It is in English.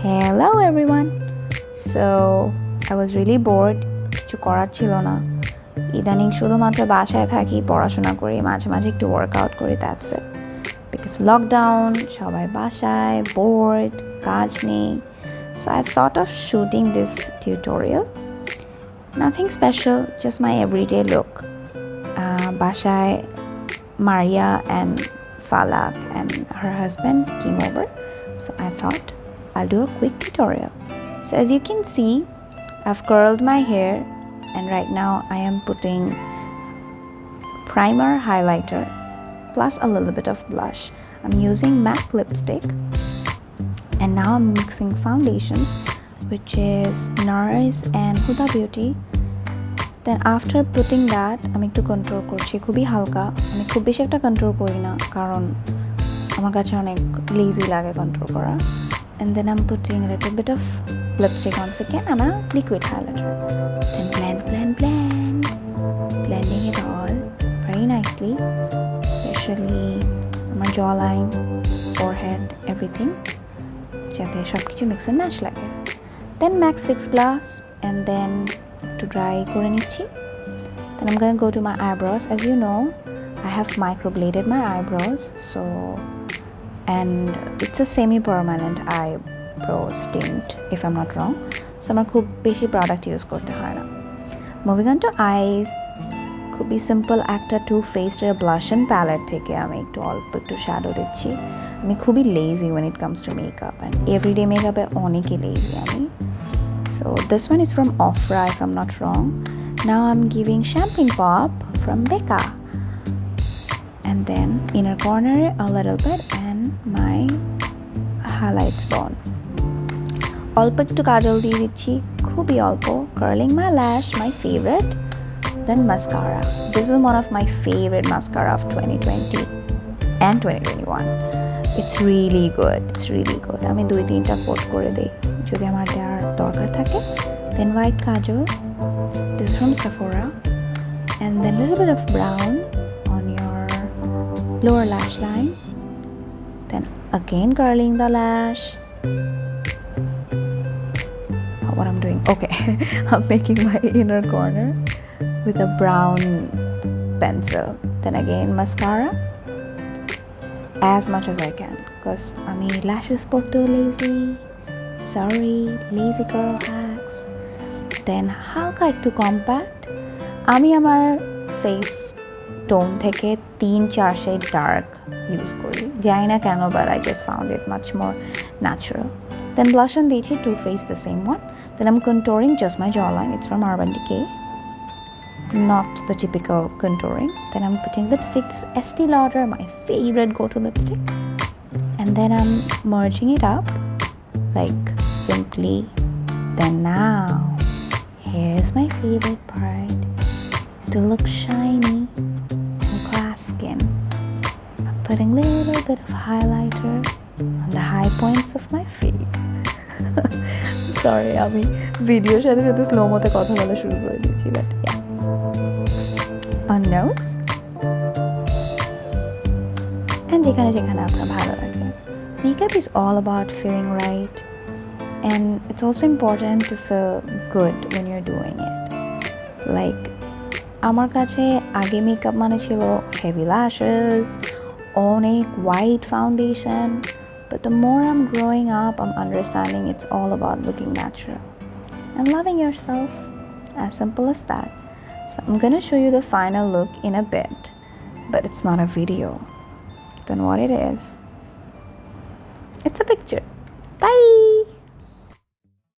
Hello everyone. So I was really bored. কিছু করার ছিল না। ইদানিং শুধুমাত্র বাসায় থাকি, পড়াশোনা করি, মাঝে মাঝে একটু ওয়ার্কআউট করি, দ্যাটস ইট। বিকজ লকডাউন, সবাই বাসায়, bored, কাজ নেই। So I thought of shooting this tutorial. Nothing special, just my everyday look. Basaye Maria and Falak and her husband came over. So I thought I'll do a quick tutorial. So as you can see, I've curled my hair and right now I am putting primer, highlighter plus a little bit of blush. I'm using MAC lipstick and now I'm mixing foundations, which is NARS and Huda Beauty. Then after putting that, আমি একটু control করছি, খুবই হালকা। আমি খুব বেশি একটা control করি না, কারণ আমার কাছে অনেক লেজি লাগে কন্ট্রোল করা। And then I'm putting a little bit of lipstick once again and a liquid highlighter. Then blending it all very nicely, especially my jawline, forehead, everything. যাতে সবকিছু mix and match লাগে। Then Max Fix Plus and then to dry করে নিচ্ছি। Then I'm gonna go to my eyebrows. As you know, I have microbladed my eyebrows, and it's a semi-permanent eyebrow tint if I'm not wrong. So আমার খুব বেশি product use করতে হয় না। Moving on to eyes, খুবই simple একটা Too Faced এর blush and palette থেকে আমি অল্প একটু শ্যাডো দিচ্ছি। আমি খুবই lazy when it comes to makeup, and everyday makeup এ অনেকই lazy আমি। So this one is from Ofra if I'm not wrong. Now I'm giving Champagne Pop from Becca. And then inner corner a little bit and my highlights bone. অল্প একটু কাজল দিয়ে দিচ্ছি, খুবই অল্প। Curling my lash, my favorite. Then mascara. This is one of my favorite mascara of 2020 and 2021. It's really good. আমি 2-3টা coat করে দেই যদি আমার দেওয়ার দরকার থাকে। Then white kajal. This is from Sephora. And then a little bit of brown on your lower lash line. Then again curling the lash. What I'm doing? Okay, I'm making my inner corner with a brown pencil. Then again mascara as much as I can, because আমি lashes পড়তেও lazy. Sorry, lazy girl hacks. Then হালকা একটু compact. আমি আমার face tone থেকে 3-4 shade dark use করি, জানি না কেন, but I just found it much more natural. Then blush on দিয়েছি Too Faced, the same one. Then I'm contouring just my jawline. It's from Urban Decay, not the typical contouring. Then I'm putting lipstick, this Estee Lauder, my favorite go-to lipstick. And then I'm merging it up like simply. Then now here's my favorite part, to look shiny and glass skin. I'm putting a little bit of highlighter on the high points of my face. Sorry, আমি ভিডিওর সাথে সাথে slow মোতে কথা বলা শুরু করে দিয়েছি, বাট on nose and যেখানে আপনার ভালো লাগে। Makeup is all about feeling right, and it's also important to feel good when you're doing it. Like আমার কাছে আগে মেকআপ মানে ছিল heavy lashes, অনেক white foundation, but the more I'm growing up, I'm understanding it's all about looking natural and loving yourself. As simple as that. So I'm gonna show you the final look in a bit, but it's not a video. Then what it is, it's a picture. Bye!